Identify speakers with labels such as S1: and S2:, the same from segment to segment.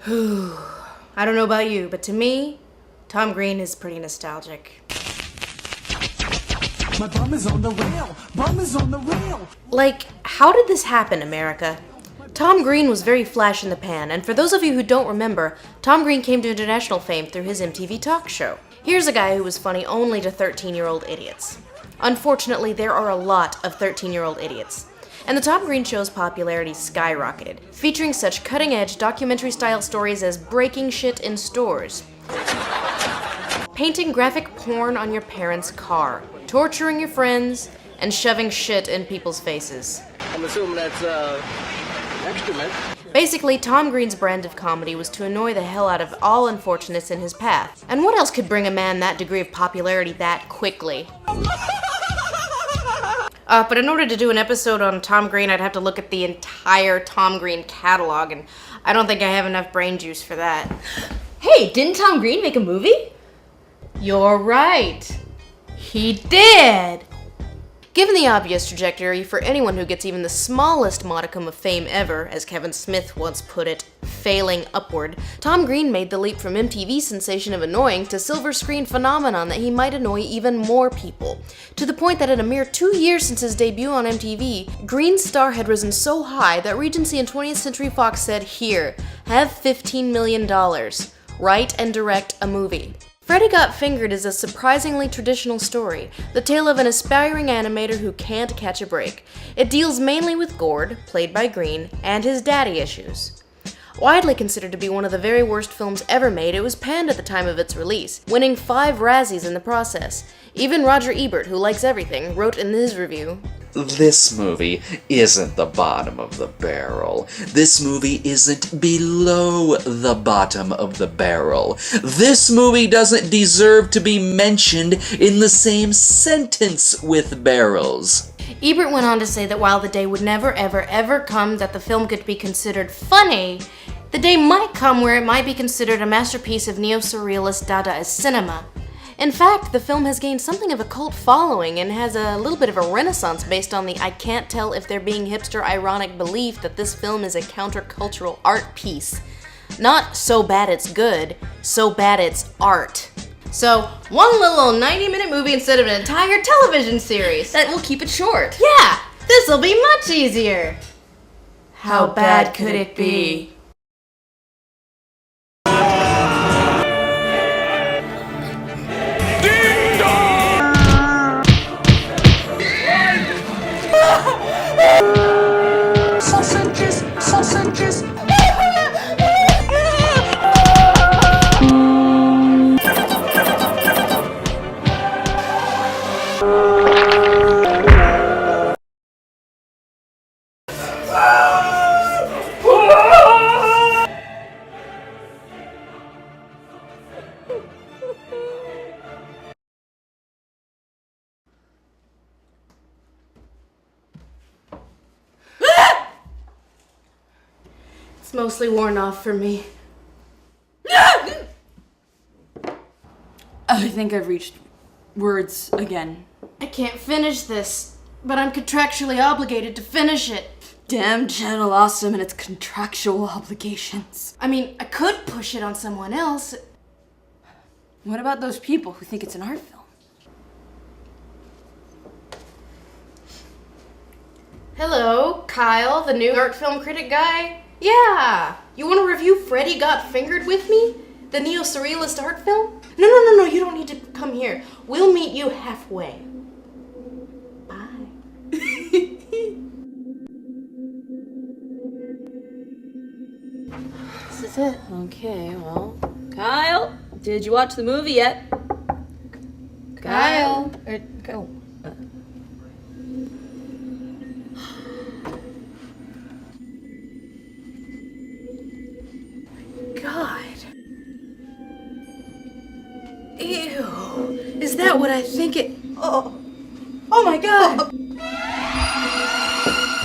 S1: I don't know about you, but to me, Tom Green is pretty nostalgic.
S2: My bum is on the rail! Bum is on the rail!
S1: Like, how did this happen, America? Tom Green was very flash in the pan, and for those of you who don't remember, Tom Green came to international fame through his MTV talk show. Here's a guy who was funny only to 13-year-old idiots. Unfortunately, there are a lot of 13-year-old idiots. And the Tom Green show's popularity skyrocketed, featuring such cutting-edge documentary-style stories as breaking shit in stores, painting graphic porn on your parents' car, torturing your friends, and shoving shit in people's faces.
S3: I'm assuming that's, excrement.
S1: Basically, Tom Green's brand of comedy was to annoy the hell out of all unfortunates in his path. And what else could bring a man that degree of popularity that quickly? But in order to do an episode on Tom Green, I'd have to look at the entire Tom Green catalog, and I don't think I have enough brain juice for that.
S4: Hey, didn't Tom Green make a movie?
S1: You're right. He did! Given the obvious trajectory for anyone who gets even the smallest modicum of fame ever, as Kevin Smith once put it, failing upward, Tom Green made the leap from MTV sensation of annoying to silver screen phenomenon that he might annoy even more people. To the point that in a mere 2 years since his debut on MTV, Green's star had risen so high that Regency and 20th Century Fox said, "Here, have $15 million. Write and direct a movie." Freddy Got Fingered is a surprisingly traditional story, the tale of an aspiring animator who can't catch a break. It deals mainly with Gord, played by Green, and his daddy issues. Widely considered to be one of the very worst films ever made, it was panned at the time of its release, winning 5 Razzies in the process. Even Roger Ebert, who likes everything, wrote in his review,
S5: "This movie isn't the bottom of the barrel. This movie isn't below the bottom of the barrel. This movie doesn't deserve to be mentioned in the same sentence with barrels."
S1: Ebert went on to say that while the day would never ever come that the film could be considered funny, the day might come where it might be considered a masterpiece of neo-surrealist Dadaist cinema. In fact, the film has gained something of a cult following and has a little bit of a renaissance based on the "I can't tell if they're being hipster" ironic belief that this film is a countercultural art piece. Not so bad it's good, so bad it's art. So, one little 90-minute movie instead of an entire television series.
S4: That will keep it short.
S1: Yeah, this'll be much easier. How bad could it be?
S2: Sausages! Sausages!
S1: It's mostly worn off for me.
S4: I think I've reached words again.
S1: I can't finish this, but I'm contractually obligated to finish it.
S4: Damn Channel Awesome and its contractual obligations.
S1: I mean, I could push it on someone else.
S4: What about those people who think it's an art film?
S1: Hello, Kyle, the new art film critic guy. Yeah, you want to review Freddy Got Fingered with me? The neo-surrealist art film? No, you don't need to come here. We'll meet you halfway. Bye. This is it.
S4: Okay, well, Kyle, did you watch the movie yet?
S1: Kyle.
S4: Go.
S1: God. Ew. Is that what I think it... Oh. Oh my God.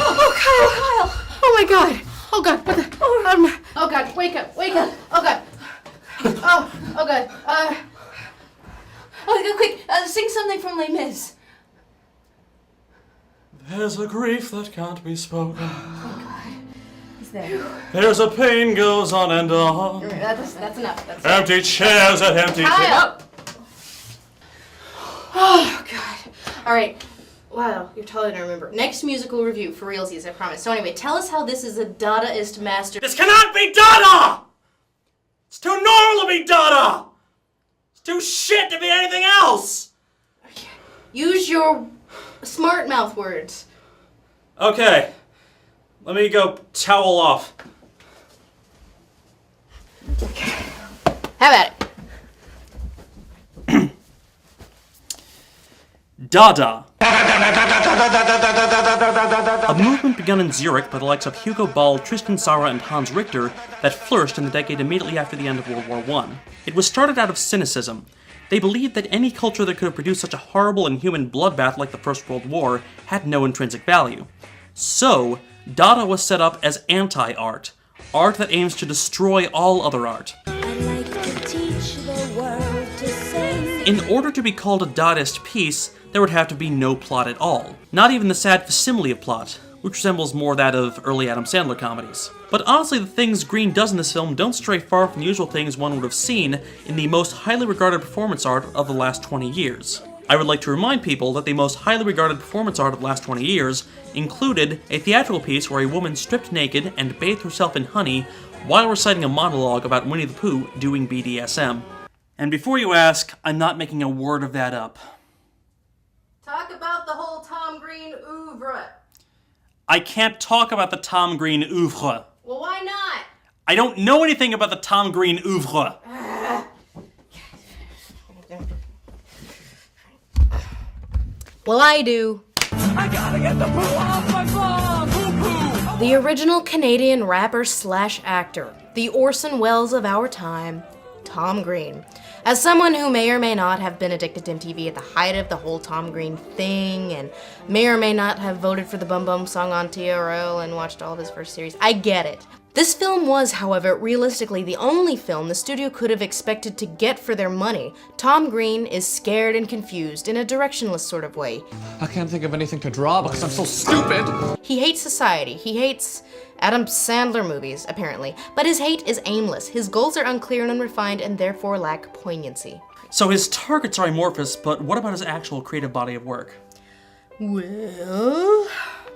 S1: Oh, Kyle. Oh my God. Oh God. What the... Oh God. Wake up. Oh God. Oh God.
S4: Oh, quick, sing something from Les Mis.
S6: There's a grief that can't be spoken.
S4: Oh God.
S1: it's there.
S6: There's a pain goes on and on.
S1: That's enough. That's
S6: Empty chairs at empty
S1: Kyle!
S6: chairs.
S1: Oh, God. All right. Wow, you're totally gonna remember. Next musical review, for realsies, I promise. So anyway, tell us how this is a Dadaist master...
S6: This cannot be Dada! It's too normal to be Dada! It's too shit to be anything else!
S1: Use your smart mouth words.
S6: Okay. Let me go towel off.
S1: Have at it.
S6: Dada. A movement begun in Zurich by the likes of Hugo Ball, Tristan Tzara, and Hans Richter that flourished in the decade immediately after the end of World War I. It was started out of cynicism. They believed that any culture that could have produced such a horrible and human bloodbath like the First World War had no intrinsic value. So, Dada was set up as anti-art, art that aims to destroy all other art. In order to be called a Dadaist piece, there would have to be no plot at all. Not even the sad facsimile of plot, which resembles more that of early Adam Sandler comedies. But honestly, the things Green does in this film don't stray far from the usual things one would have seen in the most highly regarded performance art of the last 20 years. I would like to remind people that the most highly regarded performance art of the last 20 years included a theatrical piece where a woman stripped naked and bathed herself in honey while reciting a monologue about Winnie the Pooh doing BDSM. And before you ask, I'm not making a word of that up.
S1: Talk about the whole Tom Green oeuvre.
S6: I can't talk about the Tom Green oeuvre.
S1: Well, why not?
S6: I don't know anything about the Tom Green oeuvre.
S1: Well, I do.
S2: I gotta get the poo off my bum. Poo poo.
S1: The original Canadian rapper slash actor, the Orson Welles of our time, Tom Green. As someone who may or may not have been addicted to MTV at the height of the whole Tom Green thing, and may or may not have voted for the Bum Bum song on TRL and watched all of his first series, I get it. This film was, however, realistically the only film the studio could have expected to get for their money. Tom Green is scared and confused in a directionless sort of way.
S7: I can't think of anything to draw because I'm so stupid.
S1: He hates society. He hates Adam Sandler movies, apparently. But his hate is aimless. His goals are unclear and unrefined and therefore lack poignancy.
S6: So his targets are amorphous, but what about his actual creative body of work?
S1: Well...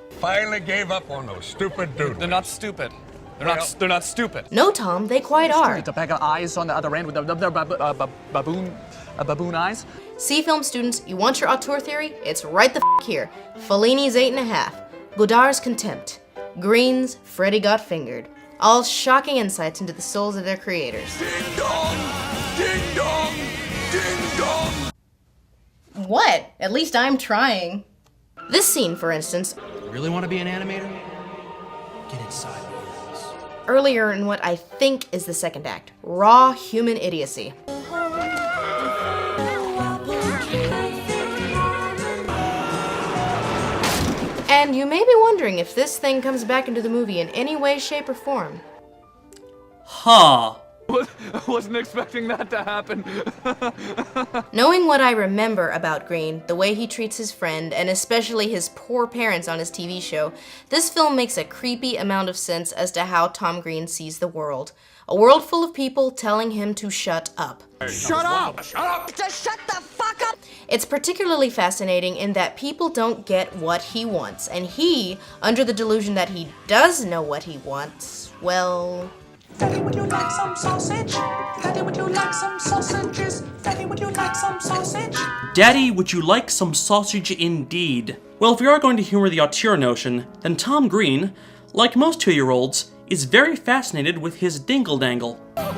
S8: Finally gave up on those stupid dudes.
S7: They're not stupid. They're not stupid.
S1: No, Tom, they quite are.
S7: The bag of eyes on the other end with the baboon eyes.
S1: See, film students, you want your auteur theory? It's right the here. Fellini's 8.5. Godard's Contempt. Green's Freddy Got Fingered. All shocking insights into the souls of their creators.
S8: Ding dong! Ding dong! Ding dong!
S1: What? At least I'm trying. This scene, for instance,
S9: You really want to be an animator? Get inside the walls.
S1: earlier in what I think is the second act. Raw human idiocy. And you may be wondering if this thing comes back into the movie in any way, shape, or form.
S6: Huh.
S7: I wasn't expecting that to happen.
S1: Knowing what I remember about Green, the way he treats his friend, and especially his poor parents on his TV show, this film makes a creepy amount of sense as to how Tom Green sees the world. A world full of people telling him to shut up.
S2: Shut up!
S8: Shut up!
S2: Just shut the fuck up!
S1: It's particularly fascinating in that people don't get what he wants, and he, under the delusion that he does know what he wants, well...
S2: Freddy, would you like some sausage? Freddy, would you like some sausages? Freddy, would you like some sausage?
S6: Daddy, would you like some sausage indeed? Well, if we are going to humor the auteur notion, then Tom Green, like most 2-year-olds, is very fascinated with his dingle-dangle.
S2: Oh,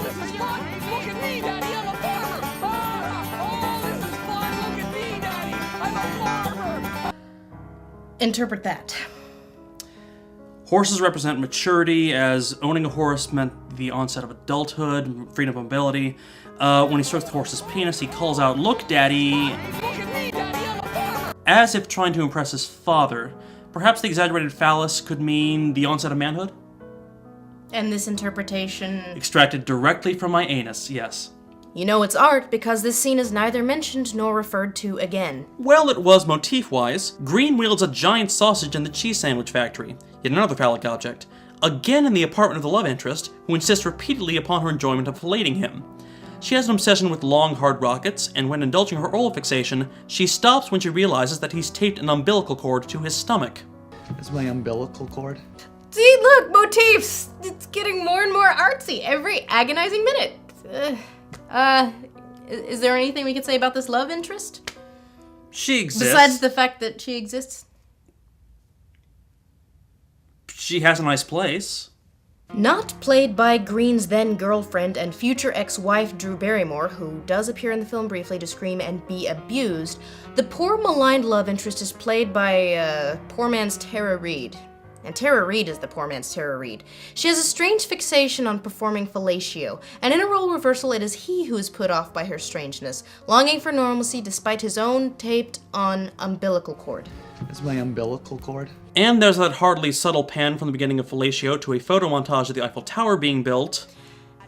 S2: this is fun! Look at me, Daddy, I'm a farmer! Oh, this is fun! Look at me, Daddy, I'm a farmer!
S1: Interpret that.
S6: Horses represent maturity, as owning a horse meant the onset of adulthood, freedom of mobility. When he strokes the horse's penis, he calls out, "Look, Daddy!" as if trying to impress his father. Perhaps the exaggerated phallus could mean the onset of manhood?
S1: And this interpretation...
S6: Extracted directly from my anus, yes.
S1: You know it's art because this scene is neither mentioned nor referred to again.
S6: Well, it was motif-wise. Green wields a giant sausage in the cheese sandwich factory, yet another phallic object. Again in the apartment of the love interest, who insists repeatedly upon her enjoyment of filleting him. She has an obsession with long, hard rockets, and when indulging her oral fixation, she stops when she realizes that he's taped an umbilical cord to his stomach.
S7: Is my umbilical cord?
S1: See, look, motifs! It's getting more and more artsy every agonizing minute. Is there anything we could say about this love interest?
S6: She exists.
S1: Besides the fact that she exists?
S6: She has a nice place.
S1: Not played by Green's then-girlfriend and future ex-wife Drew Barrymore, who does appear in the film briefly to scream and be abused, the poor maligned love interest is played by, poor man's Tara Reid. And Tara Reid is the poor man's Tara Reid. She has a strange fixation on performing fellatio, and in a role reversal it is he who is put off by her strangeness, longing for normalcy despite his own taped-on umbilical cord.
S7: Is my umbilical cord?
S6: And there's that hardly subtle pan from the beginning of Fellatio to a photo montage of the Eiffel Tower being built.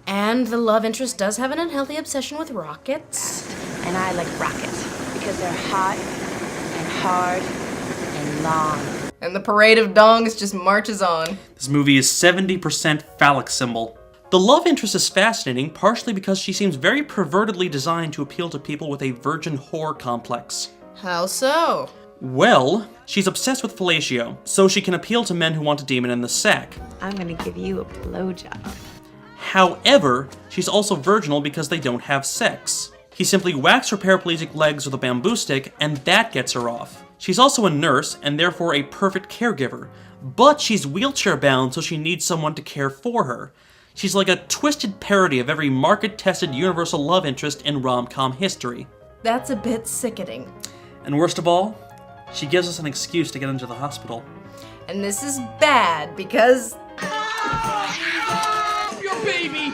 S1: And the love interest does have an unhealthy obsession with rockets.
S10: And I like rockets because they're hot and hard and long.
S1: And the parade of dongs just marches on.
S6: This movie is 70% phallic symbol. The love interest is fascinating, partially because she seems very pervertedly designed to appeal to people with a virgin whore complex.
S1: How so?
S6: Well, she's obsessed with fellatio, so she can appeal to men who want a demon in the sack.
S10: I'm gonna give you a blowjob.
S6: However, she's also virginal because they don't have sex. He simply whacks her paraplegic legs with a bamboo stick, and that gets her off. She's also a nurse, and therefore a perfect caregiver, but she's wheelchair-bound, so she needs someone to care for her. She's like a twisted parody of every market-tested universal love interest in rom-com history.
S1: That's a bit sickening.
S6: And worst of all, she gives us an excuse to get into the hospital.
S1: And this is bad because...
S2: Your baby!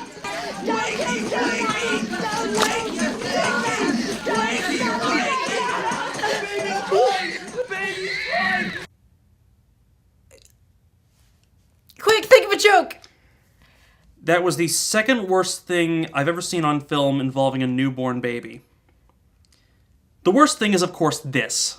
S1: Quick, think of a joke!
S6: That was the second worst thing I've ever seen on film involving a newborn baby. The worst thing is, of course, this.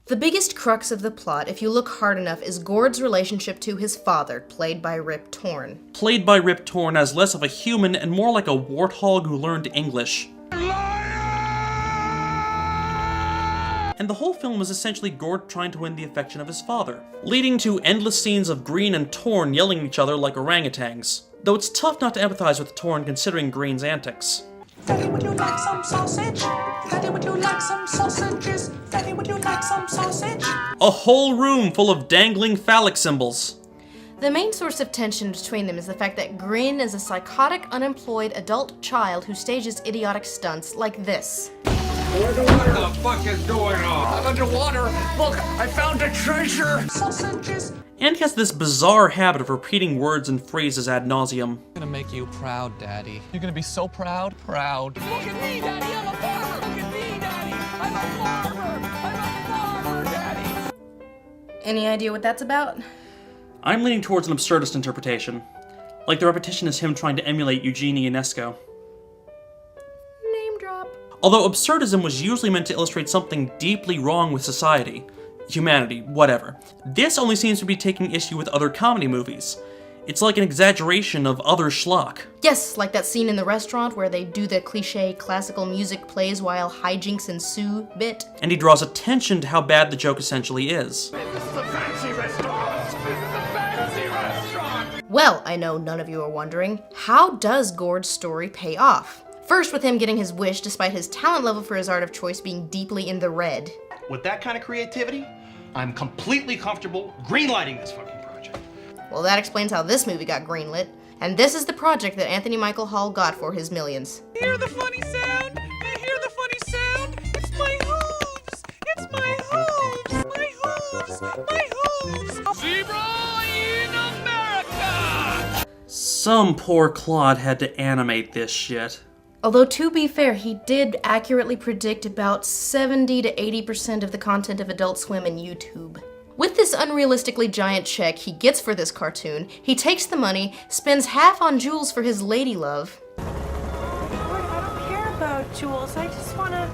S1: The biggest crux of the plot, if you look hard enough, is Gord's relationship to his father, played by Rip Torn.
S6: Played by Rip Torn as less of a human and more like a warthog who learned English. And the whole film is essentially Gord trying to win the affection of his father, leading to endless scenes of Green and Torn yelling at each other like orangutans. Though it's tough not to empathize with Torn considering Green's antics.
S2: Daddy, would you like some sausage? Daddy, would you like some sausages? Daddy, would you like some sausage?
S6: A whole room full of dangling phallic symbols.
S1: The main source of tension between them is the fact that Green is a psychotic, unemployed adult child who stages idiotic stunts like this.
S8: What the fuck is going on?
S2: I'm underwater. Look, I found a treasure. Sausages.
S6: And has this bizarre habit of repeating words and phrases ad nauseum.
S7: I'm gonna make you proud, Daddy. You're gonna be so proud. Proud.
S2: Look at me, Daddy. I'm a farmer. Look at me, Daddy. I'm a farmer. I'm a farmer, Daddy.
S1: Any idea what that's about?
S6: I'm leaning towards an absurdist interpretation. Like the repetition is him trying to emulate Eugene Ionesco.
S1: Name drop.
S6: Although absurdism was usually meant to illustrate something deeply wrong with society, humanity, whatever, this only seems to be taking issue with other comedy movies. It's like an exaggeration of other schlock.
S1: Yes, like that scene in the restaurant where they do the cliche classical music plays while hijinks ensue bit.
S6: And he draws attention to how bad the joke essentially is.
S2: This is a fancy restaurant. This is a fancy restaurant.
S1: Well, I know none of you are wondering, how does Gord's story pay off? First, with him getting his wish despite his talent level for his art of choice being deeply in the red.
S9: With that kind of creativity, I'm completely comfortable greenlighting this fucking project.
S1: Well, that explains how this movie got greenlit. And this is the project that Anthony Michael Hall got for his millions.
S2: Hear the funny sound? You hear the funny sound? It's my hooves! It's my hooves! My hooves! My hooves! Zebra in America!
S6: Some poor clod had to animate this shit.
S1: Although, to be fair, he did accurately predict about 70 to 80% of the content of Adult Swim and YouTube. With this unrealistically giant check he gets for this cartoon, he takes the money, spends half on jewels for his lady love.
S11: I don't care about jewels. I just wanna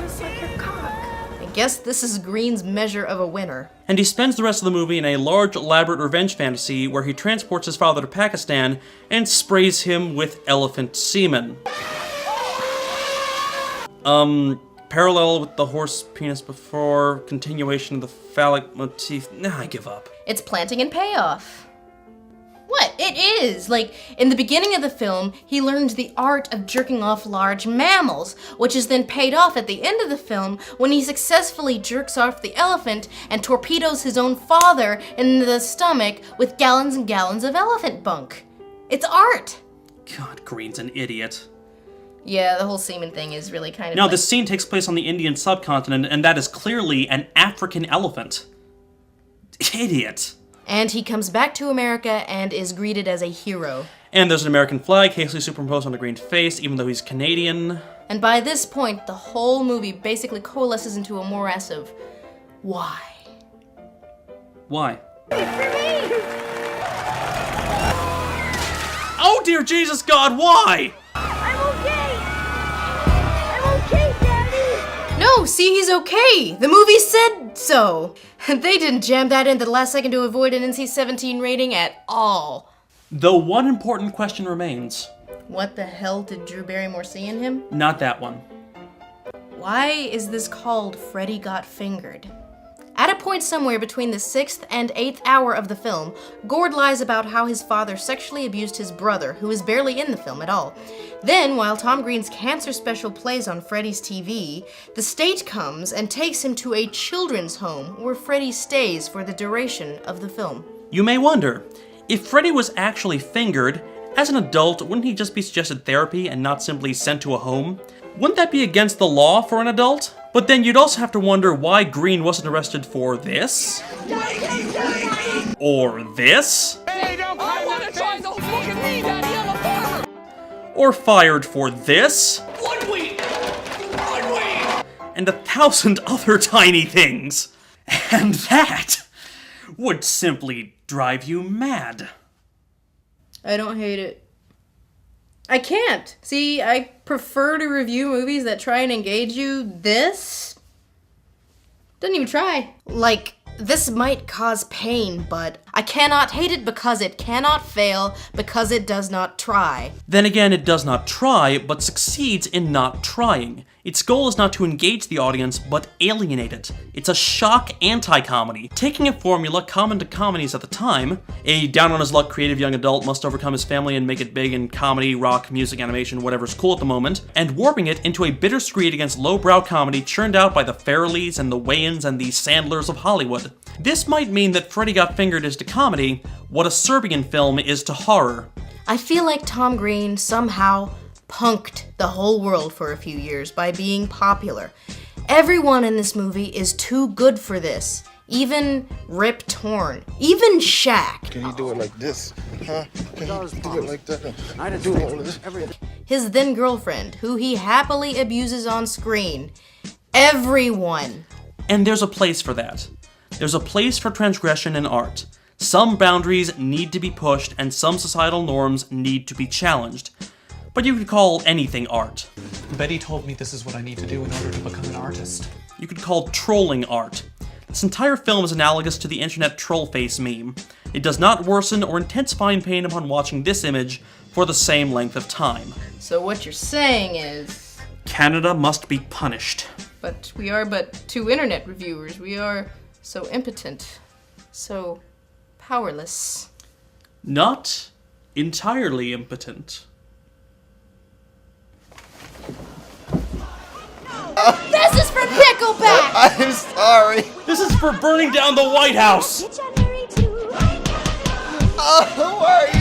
S11: suck your cock.
S1: I guess this is Green's measure of a winner.
S6: And he spends the rest of the movie in a large, elaborate revenge fantasy where he transports his father to Pakistan and sprays him with elephant semen. Parallel with the horse penis before, continuation of the phallic motif. Nah, I give up.
S1: It's planting and payoff. What? It is! Like, in the beginning of the film, he learns the art of jerking off large mammals, which is then paid off at the end of the film when he successfully jerks off the elephant and torpedoes his own father in the stomach with gallons and gallons of elephant bunk. It's art!
S6: God, Green's an idiot.
S1: Yeah, the whole semen thing is really kind of
S6: Now,
S1: like...
S6: this scene takes place on the Indian subcontinent, and that is clearly an African elephant. Idiot.
S1: And he comes back to America and is greeted as a hero.
S6: And there's an American flag hastily superimposed on the green face, even though he's Canadian.
S1: And by this point, the whole movie basically coalesces into a morass of why?
S6: Why? Oh dear Jesus God, why?
S1: No, see, he's okay. The movie said so. They didn't jam that in at the last second to avoid an NC-17 rating at all.
S6: Though one important question remains.
S1: What the hell did Drew Barrymore see in him?
S6: Not that one.
S1: Why is this called Freddy Got Fingered? At a point somewhere between the 6th and 8th hour of the film, Gord lies about how his father sexually abused his brother, who is barely in the film at all. Then, while Tom Green's cancer special plays on Freddy's TV, the state comes and takes him to a children's home where Freddy stays for the duration of the film.
S6: You may wonder, if Freddy was actually fingered, as an adult, wouldn't he just be suggested therapy and not simply sent to a home? Wouldn't that be against the law for an adult? But then you'd also have to wonder why Green wasn't arrested for this? Or this?
S8: Hey, don't I want to try those. Look at me, Daddy. I'm a farmer.
S6: Or fired for this?
S8: 1 week. 1 week.
S6: And 1,000 other tiny things. And that would simply drive you mad.
S1: I don't hate it. I can't. See, I prefer to review movies that try and engage you. This doesn't even try. Like, this might cause pain, but I cannot hate it because it cannot fail, because it does not try.
S6: Then again, it does not try, but succeeds in not trying. Its goal is not to engage the audience, but alienate it. It's a shock anti-comedy, taking a formula common to comedies at the time. A down-on-his-luck creative young adult must overcome his family and make it big in comedy, rock, music, animation, whatever's cool at the moment, and warping it into a bitter screed against lowbrow comedy churned out by the Farrellys and the Wayans and the Sandlers of Hollywood. This might mean that Freddy Got Fingered is to comedy what a Serbian film is to horror.
S1: I feel like Tom Green somehow punked the whole world for a few years by being popular. Everyone in this movie is too good for this. Even Rip Torn. Even Shaq.
S12: Can you do it like this? Huh? Can you do it like that? I do it.
S1: His then girlfriend, who he happily abuses on screen. Everyone.
S6: And there's a place for that. There's a place for transgression in art. Some boundaries need to be pushed and some societal norms need to be challenged. But you could call anything art.
S7: Betty told me this is what I need to do in order to become an artist.
S6: You could call trolling art. This entire film is analogous to the internet troll face meme. It does not worsen or intensify in pain upon watching this image for the same length of time.
S1: So what you're saying is...
S6: Canada must be punished.
S1: But we are but two internet reviewers. We are so impotent. So powerless.
S6: Not entirely impotent.
S1: This is for Pickleback!
S12: I'm sorry.
S6: This is for burning down the White House!
S12: Oh, who are you?